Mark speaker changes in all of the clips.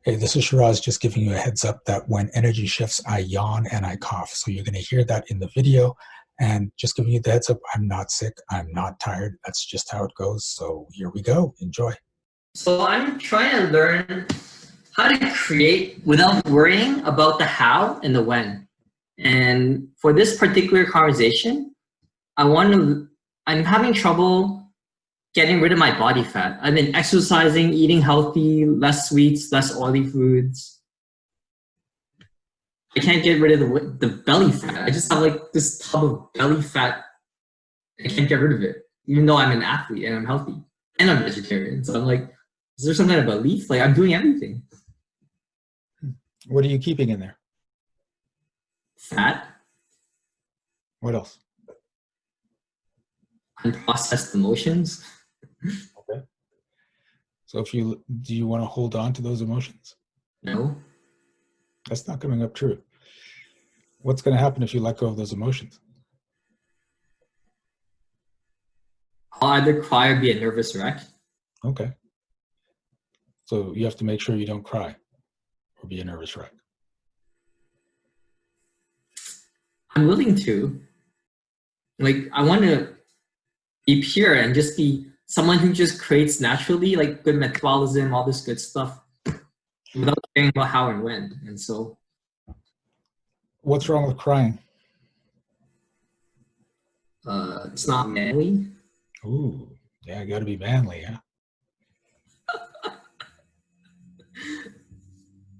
Speaker 1: Hey, this is Shiraz just giving you a heads up that when energy shifts, I yawn and I cough. So you're going to hear that in the video. And just giving you the heads up, I'm not sick. I'm not tired. That's just how it goes. So here we go. Enjoy.
Speaker 2: So I'm trying to learn how to create without worrying about the how and the when. And for this particular conversation, I'm having trouble getting rid of my body fat. I've been exercising, eating healthy, less sweets, less oily foods. I can't get rid of the belly fat. I just have like this tub of belly fat. I can't get rid of it, even though I'm an athlete and I'm healthy and I'm vegetarian. So I'm like, is there some kind of belief? Like I'm doing everything.
Speaker 1: What are you keeping in there?
Speaker 2: Fat,
Speaker 1: What else?
Speaker 2: unprocessed emotions.
Speaker 1: Okay. So do you want to hold on to those emotions?
Speaker 2: No.
Speaker 1: That's not coming up true. What's going to happen if you let go of those emotions?
Speaker 2: I'll either cry or be a nervous wreck.
Speaker 1: Okay. So you have to make sure you don't cry or be a nervous wreck.
Speaker 2: I'm willing to. Like, I want to be pure and just be someone who just creates naturally, like good metabolism, all this good stuff, without caring about how and when. And so,
Speaker 1: What's wrong with crying?
Speaker 2: it's not manly.
Speaker 1: Ooh, yeah, got to be manly, huh?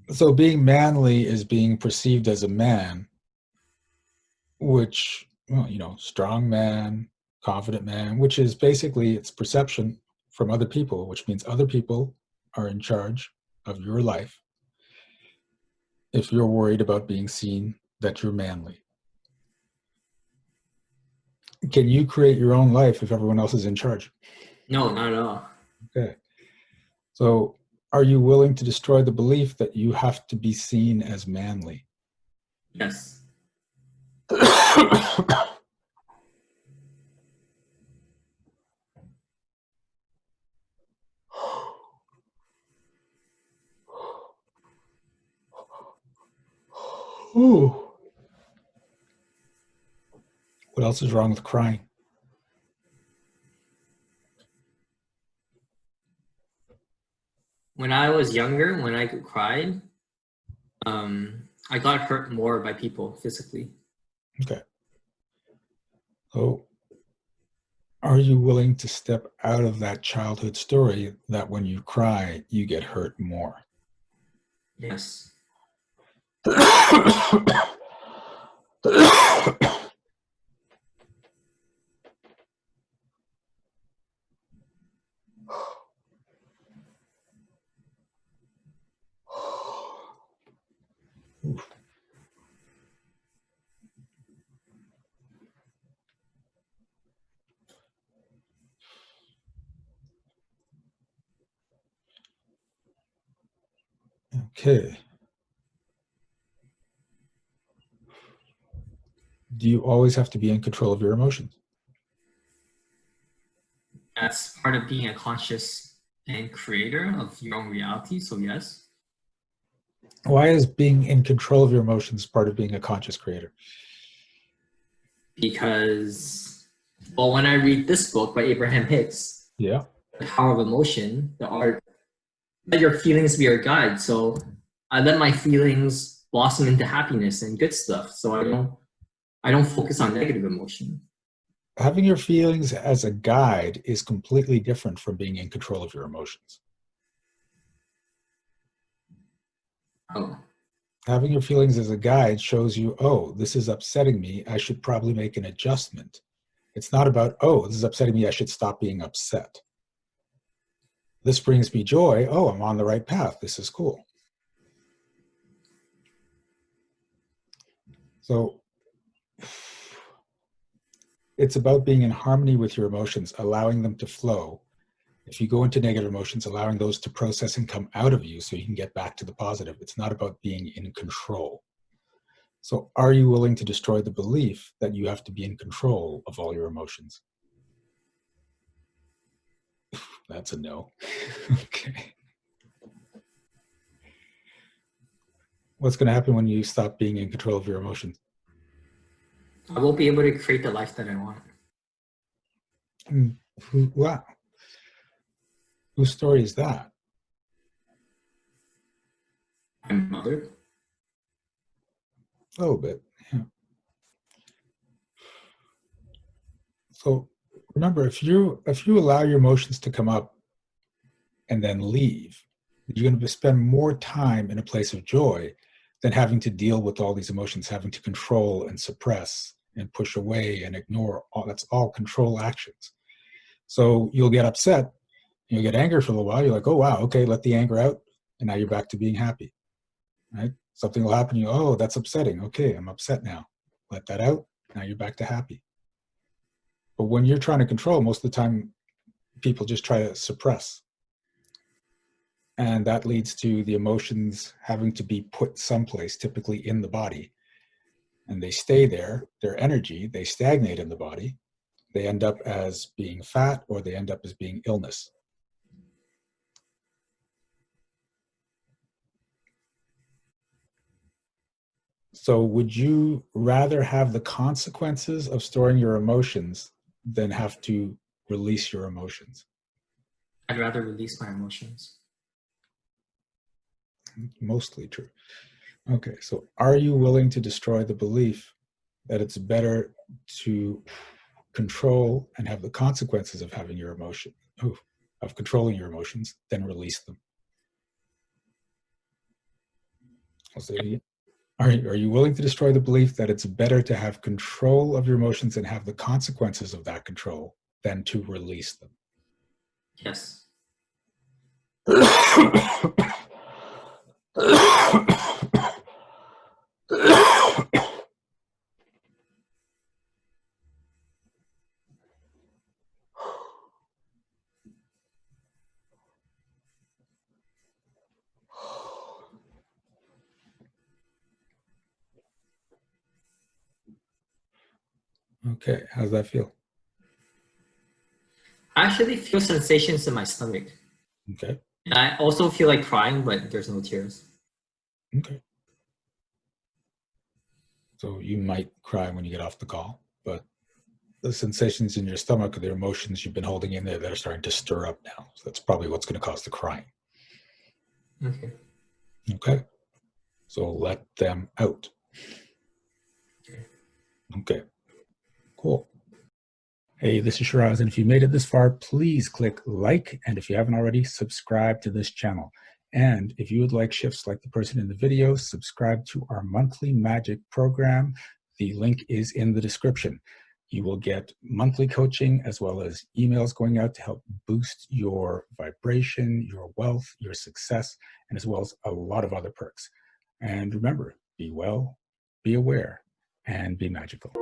Speaker 1: So being manly is being perceived as a man, which, well, strong man, confident man, which is basically its perception from other people, which means other people are in charge of your life if you're worried about being seen that you're manly. Can you create your own life if everyone else is in charge?
Speaker 2: No, not at all.
Speaker 1: Okay. So are you willing to destroy the belief that you have to be seen as manly?
Speaker 2: Yes.
Speaker 1: Ooh. What else is wrong with crying?
Speaker 2: When I was younger, when I cried, I got hurt more by people physically.
Speaker 1: Okay. So are you willing to step out of that childhood story that when you cry, you get hurt more?
Speaker 2: Yes.
Speaker 1: Okay. Do you always have to be in control of your emotions?
Speaker 2: That's part of being a conscious and creator of your own reality. So yes.
Speaker 1: Why is being in control of your emotions part of being a conscious creator?
Speaker 2: Because, well, when I read this book by Abraham Hicks,
Speaker 1: Yeah.
Speaker 2: The Power of Emotion, the art, let your feelings be your guide. So I let my feelings blossom into happiness and good stuff. So I don't focus on negative emotion.
Speaker 1: Having your feelings as a guide is completely different from being in control of your emotions.
Speaker 2: Oh.
Speaker 1: Having your feelings as a guide shows you, oh, this is upsetting me. I should probably make an adjustment. It's not about, oh, this is upsetting me. I should stop being upset. This brings me joy. Oh, I'm on the right path. This is cool. So it's about being in harmony with your emotions, allowing them to flow. If you go into negative emotions, allowing those to process and come out of you so you can get back to the positive. It's not about being in control. So are you willing to destroy the belief that you have to be in control of all your emotions? That's a no. Okay. What's going to happen when you stop being in control of your emotions?
Speaker 2: I won't be able to create the life that I want.
Speaker 1: Wow. Whose story is that?
Speaker 2: My mother.
Speaker 1: A little bit. Yeah. So remember, if you allow your emotions to come up and then leave, you're going to spend more time in a place of joy than having to deal with all these emotions, having to control and suppress and push away and ignore. That's all control actions. So you'll get upset, you'll get angry for a little while. You're like, oh wow, okay, let the anger out, and now you're back to being happy. Right? Something will happen. Oh, that's upsetting. Okay, I'm upset now. Let that out. Now you're back to happy. But when you're trying to control, most of the time, people just try to suppress. And that leads to the emotions having to be put someplace, typically in the body. And they stay there, their energy, they stagnate in the body. They end up as being fat, or they end up as being illness. So would you rather have the consequences of storing your emotions than have to release your emotions?
Speaker 2: I'd rather release my emotions.
Speaker 1: Mostly true. Okay, so are you willing to destroy the belief that it's better to control and have the consequences of having your emotion, of controlling your emotions, than release them? I'll say it again. Are you willing to destroy the belief that it's better to have control of your emotions and have the consequences of that control than to release them?
Speaker 2: Yes.
Speaker 1: Okay, how's that feel?
Speaker 2: I actually feel sensations in my stomach.
Speaker 1: Okay,
Speaker 2: And I also feel like crying, but there's no tears.
Speaker 1: okay. So you might cry when you get off the call, but the sensations in your stomach are the emotions you've been holding in there that are starting to stir up now. So that's probably what's going to cause the crying.
Speaker 2: Okay.
Speaker 1: Okay, so let them out. Okay, cool. Hey, this is Shiraz, and if you made it this far, please click like, and if you haven't already, subscribe to this channel. And if you would like shifts like the person in the video, subscribe to our monthly magic program. The link is in the description. You will get monthly coaching as well as emails going out to help boost your vibration, your wealth, your success, and as well as a lot of other perks. And remember, be well, be aware, and be magical.